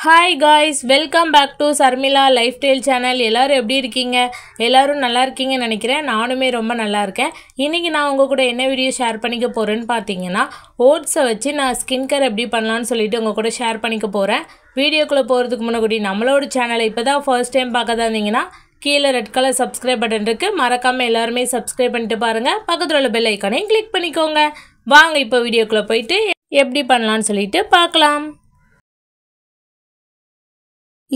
Hi guys, welcome back to Sarmila Lifestyle channel. எல்லாரும் எப்படி இருக்கீங்க? எல்லாரும் நல்லா இருக்கீங்கன்னு நினைக்கிறேன். நானுமே ரொம்ப நல்லா இருக்கேன். இன்னைக்கு நான் உங்க கூட என்ன வீடியோ ஷேர் பண்ணிக்க போறேன்னு பாத்தீங்கன்னா, ஓட்ஸை வச்சு நான் ஸ்கின் கேர் எப்படி பண்ணலாம்னு சொல்லிட்டு உங்க கூட ஷேர் பண்ணிக்க போறேன். வீடியோக்குள்ள போறதுக்கு முன்னாடி நம்மளோட சேனலை இப்பதான் ஃபர்ஸ்ட் டைம் பார்க்கதா இருந்தீங்கன்னா, கீழ ரெட் கலர் subscribe பட்டன் இருக்கு. மறக்காம எல்லாரும் subscribe பண்ணிட்டு பாருங்க. பக்கத்துல உள்ள பெல் ஐகானையும் கிளிக் பண்ணிக்கோங்க. வாங்க இப்போ வீடியோக்குள்ள போயிட்டு எப்படி பண்ணலாம்னு சொல்லிட்டு பார்க்கலாம்.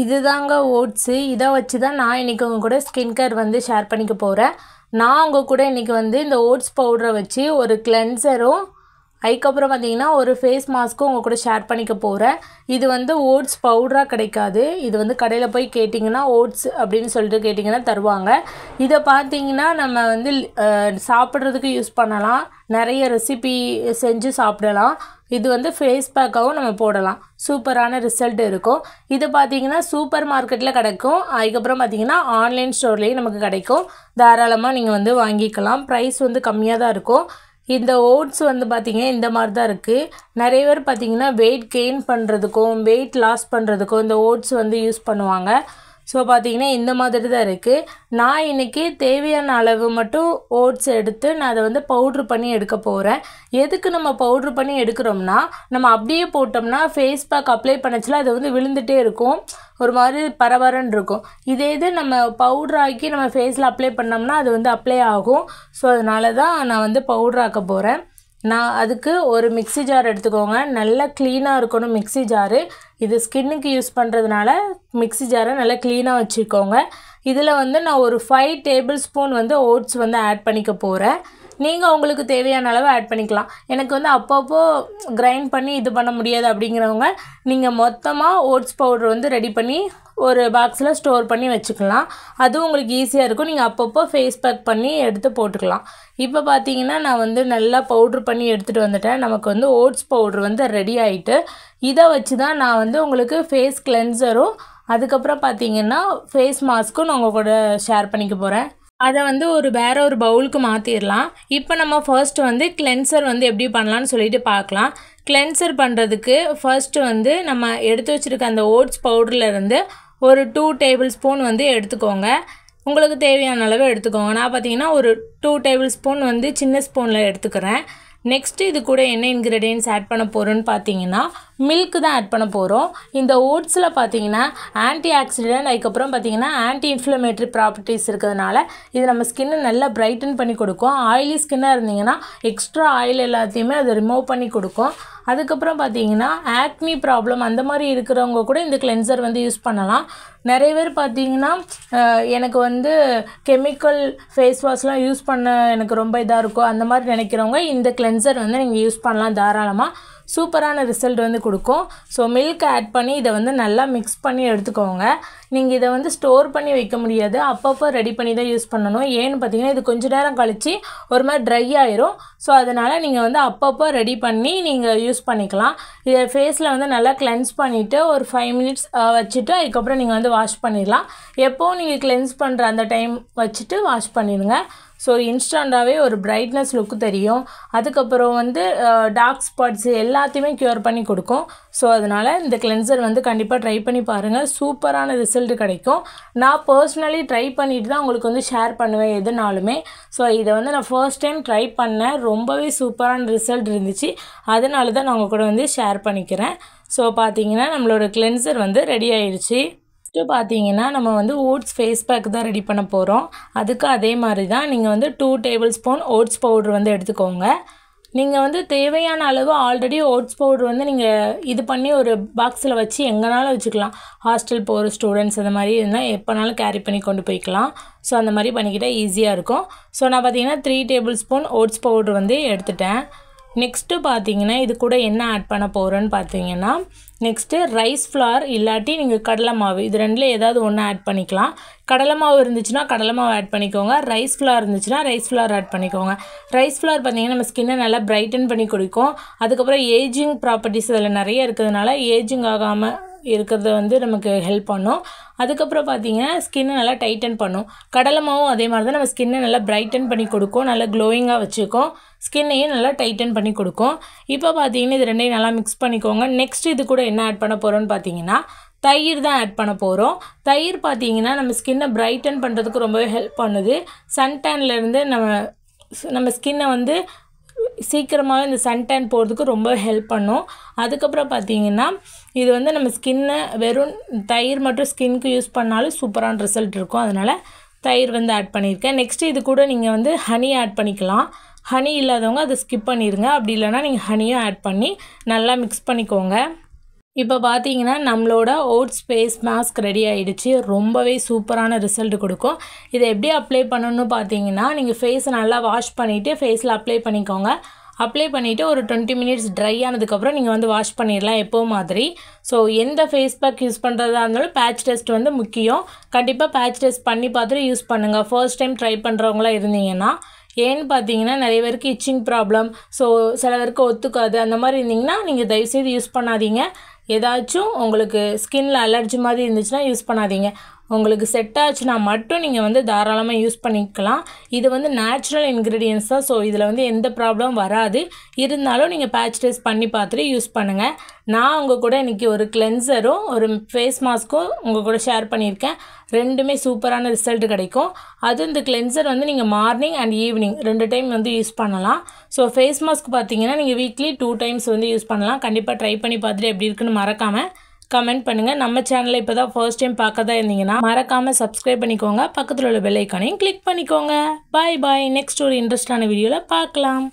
இதுதாங்க ஓட்ஸு. இதை வச்சு தான் நான் இன்றைக்கி உங்கள் கூட ஸ்கின் கேர் வந்து ஷேர் பண்ணிக்க போகிறேன். நான் உங்கள் கூட இன்றைக்கி வந்து இந்த ஓட்ஸ் பவுடரை வச்சு ஒரு கிளென்சரும் அதுக்கப்புறம் பார்த்தீங்கன்னா ஒரு ஃபேஸ் மாஸ்க்கும் உங்கள் கூட ஷேர் பண்ணிக்க போகிறேன். இது வந்து ஓட்ஸ் பவுடராக கிடைக்காது. இது வந்து கடையில் போய் கேட்டிங்கன்னா ஓட்ஸ் அப்படின்னு சொல்லிட்டு கேட்டிங்கன்னா தருவாங்க. இதை பார்த்தீங்கன்னா நம்ம வந்து சாப்பிட்றதுக்கு யூஸ் பண்ணலாம். நிறைய ரெசிபி செஞ்சு சாப்பிடலாம். இது வந்து ஃபேஸ் பேக்காகவும் நம்ம போடலாம். சூப்பரான ரிசல்ட் இருக்கும். இது பார்த்தீங்கன்னா சூப்பர் மார்க்கெட்டில் கிடைக்கும். அதுக்கப்புறம் பார்த்தீங்கன்னா ஆன்லைன் ஸ்டோர்லேயும் நமக்கு கிடைக்கும். தாராளமாக நீங்கள் வந்து வாங்கிக்கலாம். ப்ரைஸ் வந்து கம்மியாக தான் இருக்கும். இந்த ஓட்ஸ் வந்து பார்த்திங்கன்னா இந்த மாதிரி தான் இருக்குது. நிறைய பேர் பார்த்திங்கன்னா வெயிட் கெயின் பண்ணுறதுக்கும் வெயிட் லாஸ் பண்ணுறதுக்கும் இந்த ஓட்ஸ் வந்து யூஸ் பண்ணுவாங்க. ஸோ பார்த்திங்கன்னா இந்த மாதிரி தான் இருக்குது. நான் இன்றைக்கி தேவையான அளவு மட்டும் ஓட்ஸ் எடுத்து நான் அதை வந்து பவுட்ரு பண்ணி எடுக்க போகிறேன். எதுக்கு நம்ம பவுட்ரு பண்ணி எடுக்கிறோம்னா, நம்ம அப்படியே போட்டோம்னா ஃபேஸ் பேக் அப்ளை பண்ணச்சுல அது வந்து விழுந்துகிட்டே இருக்கும். ஒரு மாதிரி பரபரன்னு இருக்கும். இதே இது நம்ம பவுட்ராக்கி நம்ம ஃபேஸில் அப்ளை பண்ணோம்னா அது வந்து அப்ளை ஆகும். ஸோ அதனால தான் நான் வந்து பவுட்ராக்க போகிறேன். நான் அதுக்கு ஒரு மிக்ஸி ஜார் எடுத்துக்கோங்க. நல்லா க்ளீனாக இருக்கணும் மிக்ஸி ஜாரு. இது ஸ்கின்னுக்கு யூஸ் பண்ணுறதுனால மிக்ஸி ஜாரை நல்லா க்ளீனாக வச்சுக்கோங்க. இதில் வந்து நான் ஒரு 5 டேபிள் ஸ்பூன் வந்து ஓட்ஸ் வந்து ஆட் பண்ணிக்க போகிறேன். நீங்கள் உங்களுக்கு தேவையான அளவு ஆட் பண்ணிக்கலாம். எனக்கு வந்து அப்பப்போ கிரைண்ட் பண்ணி இது பண்ண முடியாது அப்படிங்கிறவங்க நீங்கள் மொத்தமாக ஓட்ஸ் பவுடர் வந்து ரெடி பண்ணி ஒரு பாக்ஸில் ஸ்டோர் பண்ணி வச்சுக்கலாம். அதுவும் உங்களுக்கு ஈஸியாக இருக்கும். நீங்கள் அப்பப்போ ஃபேஸ் பேக் பண்ணி எடுத்து போட்டுக்கலாம். இப்போ பார்த்தீங்கன்னா நான் வந்து நல்லா பவுட்ரு பண்ணி எடுத்துகிட்டு வந்துட்டேன். நமக்கு வந்து ஓட்ஸ் பவுட்ரு வந்து ரெடி ஆகிட்டு இதை வச்சு தான் நான் வந்து உங்களுக்கு ஃபேஸ் கிளென்சரும் அதுக்கப்புறம் பார்த்தீங்கன்னா ஃபேஸ் மாஸ்க்கும் நான் உங்கள் கூட ஷேர் பண்ணிக்க போகிறேன். அதை வந்து வேற ஒரு பவுலுக்கு மாற்றிடலாம். இப்போ நம்ம ஃபர்ஸ்ட் வந்து கிளென்சர் வந்து எப்படி பண்ணலான்னு சொல்லிட்டு பார்க்கலாம். கிளென்சர் பண்ணுறதுக்கு ஃபர்ஸ்ட்டு வந்து நம்ம எடுத்து வச்சுருக்க அந்த ஓட்ஸ் பவுடர்லேருந்து ஒரு 2 டேபிள் ஸ்பூன் வந்து எடுத்துக்கோங்க. உங்களுக்கு தேவையான அளவு எடுத்துக்கோங்க. நான் பார்த்தீங்கன்னா ஒரு 2 டேபிள் ஸ்பூன் வந்து சின்ன ஸ்பூனில் எடுத்துக்கிறேன். நெக்ஸ்ட்டு இது கூட என்ன இன்க்ரீடியன்ட்ஸ் ஆட் பண்ண போகிறோன்னு பார்த்தீங்கன்னா மில்க் தான் ஆட் பண்ண போகிறோம். இந்த ஓட்ஸில் பார்த்தீங்கன்னா ஆன்டி ஆக்சிடென்ட் அதுக்கப்புறம் பார்த்தீங்கன்னா ஆன்டி இன்ஃப்ளமேட்டரி ப்ராப்பர்ட்டிஸ் இருக்கிறதுனால இது நம்ம ஸ்கின்னை நல்லா பிரைட்டன் பண்ணி கொடுக்கும். ஆயிலி ஸ்கின்னாக இருந்தீங்கன்னா எக்ஸ்ட்ரா ஆயில் எல்லாத்தையுமே அதை ரிமூவ் பண்ணி கொடுக்கும். அதுக்கப்புறம் பார்த்தீங்கன்னா ஆக்னி ப்ராப்ளம் அந்த மாதிரி இருக்கிறவங்க கூட இந்த கிளென்சர் வந்து யூஸ் பண்ணலாம். நிறைய பேர் பார்த்தீங்கன்னா எனக்கு வந்து கெமிக்கல் ஃபேஸ் வாஷ்லாம் யூஸ் பண்ண எனக்கு ரொம்ப இதாக இருக்கும் அந்த மாதிரி நினைக்கிறவங்க இந்த கிளென்சர் வந்து நீங்கள் யூஸ் பண்ணலாம். தாராளமாக சூப்பரான ரிசல்ட் வந்து கொடுக்கும். ஸோ மில்க் ஆட் பண்ணி இதை வந்து நல்லா மிக்ஸ் பண்ணி எடுத்துக்கோங்க. நீங்கள் இதை வந்து ஸ்டோர் பண்ணி வைக்க முடியாது. அப்பப்போ ரெடி பண்ணி தான் யூஸ் பண்ணணும். ஏன்னு பார்த்தீங்கன்னா இது கொஞ்சம் நேரம் கழித்து ஒரு மாதிரி ட்ரை ஆயிரும். ஸோ அதனால் நீங்கள் வந்து அப்பப்போ ரெடி பண்ணி நீங்கள் யூஸ் பண்ணிக்கலாம். இதை ஃபேஸில் வந்து நல்லா கிளென்ஸ் பண்ணிவிட்டு ஒரு 5 மினிட்ஸ் வச்சுட்டு அதுக்கப்புறம் நீங்கள் வந்து வாஷ் பண்ணிடலாம். எப்போவும் நீங்கள் கிளென்ஸ் பண்ணுற அந்த டைம் வச்சுட்டு வாஷ் பண்ணிடுங்க. ஸோ இன்ஸ்டண்ட்டாகவே ஒரு பிரைட்னஸ் லுக்கு தெரியும். அதுக்கப்புறம் வந்து டார்க் ஸ்பாட்ஸ் எல்லாத்தையுமே க்யூர் பண்ணி கொடுக்கும். ஸோ அதனால் இந்த கிளென்சர் வந்து கண்டிப்பாக ட்ரை பண்ணி பாருங்கள். சூப்பரான ரிசல்ட் கிடைக்கும். நான் பர்சனலி ட்ரை பண்ணிட்டு தான் உங்களுக்கு வந்து ஷேர் பண்ணுவேன் எதுனாலுமே. ஸோ இதை வந்து நான் ஃபர்ஸ்ட் டைம் ட்ரை பண்ணேன். ரொம்பவே சூப்பரான ரிசல்ட் இருந்துச்சு. அதனால தான் நான் உங்கள் கூட வந்து ஷேர் பண்ணிக்கிறேன். ஸோ பார்த்தீங்கன்னா நம்மளோட கிளென்சர் வந்து ரெடி ஆயிடுச்சு. பார்த்தீங்கன்னா நம்ம வந்து ஓட்ஸ் ஃபேஸ் பேக் தான் ரெடி பண்ண போகிறோம். அதுக்கு அதே மாதிரி தான் நீங்கள் வந்து 2 டேபிள் ஸ்பூன் ஓட்ஸ் பவுடர் வந்து எடுத்துக்கோங்க. நீங்கள் வந்து தேவையான அளவு ஆல்ரெடி ஓட்ஸ் பவுடர் வந்து நீங்கள் இது பண்ணி ஒரு பாக்ஸில் வச்சு எங்கேனாலும் வச்சுக்கலாம். ஹாஸ்டல் போகிற ஸ்டூடெண்ட்ஸ் அந்த மாதிரி இருந்தால் எப்போனாலும் கேரி பண்ணி கொண்டு போய்க்கலாம். ஸோ அந்த மாதிரி பண்ணிக்கிட்டால் ஈஸியாக இருக்கும். ஸோ நான் பார்த்தீங்கன்னா 3 டேபிள் ஸ்பூன் ஓட்ஸ் பவுடர் வந்து எடுத்துட்டேன். நெக்ஸ்ட்டு பார்த்தீங்கன்னா இது கூட என்ன ஆட் பண்ண போகிறோன்னு பார்த்தீங்கன்னா நெக்ஸ்ட்டு ரைஸ் ஃப்ளார் இல்லாட்டி நீங்கள் கடலை மாவு இது ரெண்டில் ஏதாவது ஒன்று ஆட் பண்ணிக்கலாம். கடலை மாவு இருந்துச்சுன்னா கடலை மாவு ஆட் பண்ணிக்கோங்க. ரைஸ் ஃப்ளார் இருந்துச்சுன்னா ரைஸ் ஃப்ளார் ஆட் பண்ணிக்கோங்க. ரைஸ் ஃப்ளார் பார்த்தீங்கன்னா நம்ம ஸ்கின்னை நல்லா பிரைட்டன் பண்ணி கொடுக்கும். அதுக்கப்புறம் ஏஜிங் ப்ராப்பர்ட்டிஸ் அதில் நிறைய இருக்கிறதுனால ஏஜிங் ஆகாமல் இருக்கிறது வந்து நமக்கு ஹெல்ப் பண்ணும். அதுக்கப்புறம் பார்த்தீங்கன்னா ஸ்கின்னை நல்லா டைட்டன் பண்ணும். கடலை மாவும் அதே மாதிரி தான் நம்ம ஸ்கின்னை நல்லா பிரைட்டன் பண்ணி கொடுக்கும், நல்லா க்ளோயிங்காக வச்சுக்கும், ஸ்கின்னையும் நல்லா டைட்டன் பண்ணி கொடுக்கும். இப்போ பார்த்தீங்கன்னா இது ரெண்டையும் நல்லா மிக்ஸ் பண்ணிக்கோங்க. நெக்ஸ்ட் இது கூட என்ன ஆட் பண்ண போகிறோன்னு பார்த்தீங்கன்னா தயிர் தான் ஆட் பண்ண போகிறோம். தயிர் பார்த்தீங்கன்னா நம்ம ஸ்கின்னை பிரைட்டன் பண்ணுறதுக்கு ரொம்பவே ஹெல்ப் பண்ணுது. சன்டேன்லேருந்து நம்ம ஸ்கின்னை வந்து சீக்கிரமாகவே இந்த சன்டேன் போகிறதுக்கு ரொம்ப ஹெல்ப் பண்ணும். அதுக்கப்புறம் பார்த்தீங்கன்னா இது வந்து நம்ம ஸ்கின்னை வெறும் தயிர் மட்டும் ஸ்கின்க்கு யூஸ் பண்ணாலும் சூப்பரான ரிசல்ட் இருக்கும். அதனால் தயிர் வந்து ஆட் பண்ணியிருக்கேன். நெக்ஸ்ட்டு இது கூட நீங்கள் வந்து ஹனி ஆட் பண்ணிக்கலாம். ஹனி இல்லாதவங்க அதை ஸ்கிப் பண்ணிடுங்க. அப்படி இல்லைனா நீங்கள் ஹனியும் ஆட் பண்ணி நல்லா மிக்ஸ் பண்ணிக்கோங்க. இப்போ பார்த்தீங்கன்னா நம்மளோட ஓட்ஸ் ஃபேஸ் மாஸ்க் ரெடி ஆகிடுச்சு. ரொம்பவே சூப்பரான ரிசல்ட் கொடுக்கும். இதை எப்படி அப்ளை பண்ணணும்னு பார்த்தீங்கன்னா நீங்கள் ஃபேஸை நல்லா வாஷ் பண்ணிவிட்டு ஃபேஸில் அப்ளை பண்ணிக்கோங்க. அப்ளை பண்ணிவிட்டு ஒரு 20 மினிட்ஸ் ட்ரை ஆனதுக்கப்புறம் நீங்கள் வந்து வாஷ் பண்ணிடலாம் எப்போ மாதிரி. ஸோ எந்த ஃபேஸ் பேக் யூஸ் பண்ணுறதா இருந்தாலும் பேட்ச் டெஸ்ட் வந்து முக்கியம். கண்டிப்பாக பேட்ச் டெஸ்ட் பண்ணி பார்த்துட்டு யூஸ் பண்ணுங்கள் ஃபர்ஸ்ட் டைம் ட்ரை பண்ணுறவங்களாம் இருந்தீங்கன்னா. ஏன்னு பார்த்தீங்கன்னா நிறைய பேருக்கு இச்சிங் ப்ராப்ளம், ஸோ சில பேருக்கு ஒத்துக்காது. அந்த மாதிரி இருந்தீங்கன்னா நீங்கள் தயவுசெய்து யூஸ் பண்ணாதீங்க. ஏதாச்சும் உங்களுக்கு ஸ்கின்ல அலர்ஜி மாதிரி இருந்துச்சுன்னா யூஸ் பண்ணாதீங்க. உங்களுக்கு செட் ஆச்சுன்னா மட்டும் நீங்கள் வந்து தாராளமாக யூஸ் பண்ணிக்கலாம். இது வந்து நேச்சுரல் இன்க்ரீடியன்ஸ் தான், ஸோ இதில் வந்து எந்த ப்ராப்ளம் வராது. இருந்தாலும் நீங்கள் பேட்ச் டெஸ்ட் பண்ணி பார்த்துட்டு யூஸ் பண்ணுங்கள். நான் உங்கள் கூட இன்றைக்கி ஒரு கிளென்சரும் ஒரு ஃபேஸ் மாஸ்க்கும் உங்கள் கூட ஷேர் பண்ணியிருக்கேன். ரெண்டுமே சூப்பரான ரிசல்ட் கிடைக்கும். அதுவும் இந்த கிளென்சர் வந்து நீங்கள் மார்னிங் அண்ட் ஈவினிங் 2 டைம் வந்து யூஸ் பண்ணலாம். ஸோ ஃபேஸ் மாஸ்க் பார்த்தீங்கன்னா நீங்கள் வீக்லி 2 டைம்ஸ் வந்து யூஸ் பண்ணலாம். கண்டிப்பாக ட்ரை பண்ணி பார்த்துட்டு எப்படி இருக்குன்னு மறக்காமல் கமெண்ட் பண்ணுங்கள். நம்ம சேனலை இப்போ தான் ஃபர்ஸ்ட் டைம் பார்க்க தான் இருந்தீங்கன்னா மறக்காமல் சப்ஸ்கிரைப் பண்ணிக்கோங்க. பக்கத்தில் உள்ள பெல் ஐக்கானையும் கிளிக் பண்ணிக்கோங்க. பாய் பாய். நெக்ஸ்ட் ஒரு இன்ட்ரெஸ்டான வீடியோவில் பார்க்கலாம்.